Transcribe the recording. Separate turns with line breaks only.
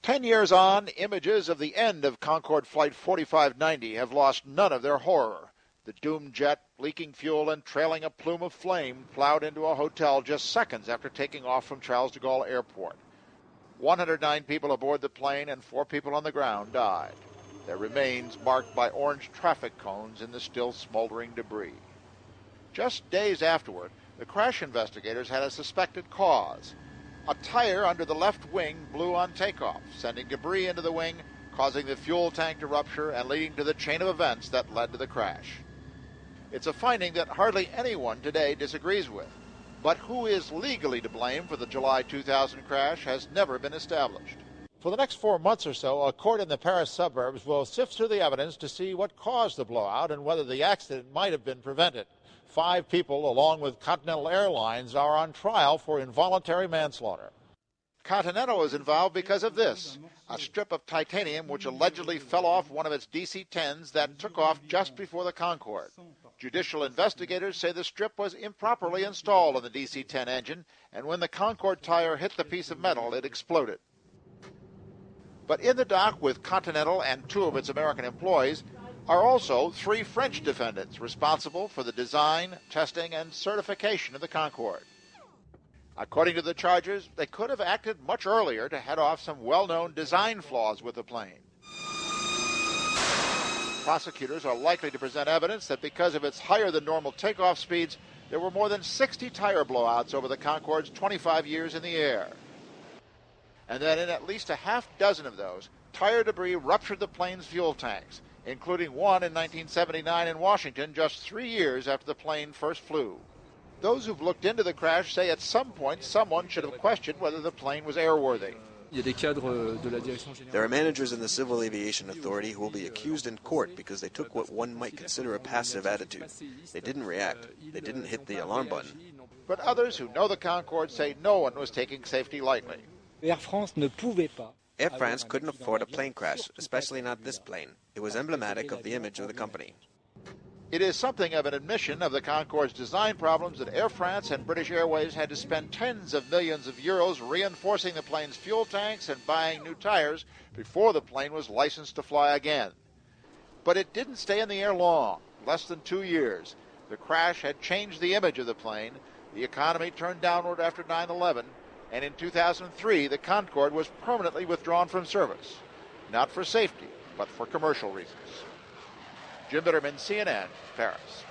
10 years on, images of the end of Concorde Flight 4590 have lost none of their horror. The doomed jet, leaking fuel and trailing a plume of flame, plowed into a hotel just seconds after taking off from Charles de Gaulle Airport. 109 people aboard the plane and 4 people on the ground died. Their remains marked by orange traffic cones in the still smoldering debris. Just days afterward, the crash investigators had a suspected cause. A tire under the left wing blew on takeoff, sending debris into the wing, causing the fuel tank to rupture and leading to the chain of events that led to the crash. It's a finding that hardly anyone today disagrees with. But who is legally to blame for the July 2000 crash has never been established. For the next 4 months or so, a court in the Paris suburbs will sift through the evidence to see what caused the blowout and whether the accident might have been prevented. 5 people, along with Continental Airlines, are on trial for involuntary manslaughter. Continental is involved because of this, a strip of titanium which allegedly fell off one of its DC-10s that took off just before the Concorde. Judicial investigators say the strip was improperly installed in the DC-10 engine, and when the Concorde tire hit the piece of metal, it exploded. But in the dock with Continental and 2 of its American employees are also 3 French defendants responsible for the design, testing, and certification of the Concorde. According to the charges, they could have acted much earlier to head off some well-known design flaws with the plane. Prosecutors are likely to present evidence that because of its higher-than-normal takeoff speeds, there were more than 60 tire blowouts over the Concorde's 25 years in the air. And that in at least a half dozen of those, tire debris ruptured the plane's fuel tanks, including one in 1979 in Washington, just 3 years after the plane first flew. Those who've looked into the crash say at some point someone should have questioned whether the plane was airworthy.
There are managers in the Civil Aviation Authority who will be accused in court because they took what one might consider a passive attitude. They didn't react. They didn't hit the alarm button.
But others who know the Concorde say no one was taking safety lightly.
Air France couldn't afford a plane crash, especially not this plane. It was emblematic of the image of the company.
It is something of an admission of the Concorde's design problems that Air France and British Airways had to spend tens of millions of euros reinforcing the plane's fuel tanks and buying new tires before the plane was licensed to fly again. But it didn't stay in the air long, less than 2 years. The crash had changed the image of the plane, the economy turned downward after 9/11, and in 2003 the Concorde was permanently withdrawn from service, not for safety, but for commercial reasons. Jim Bitterman, CNN, Paris.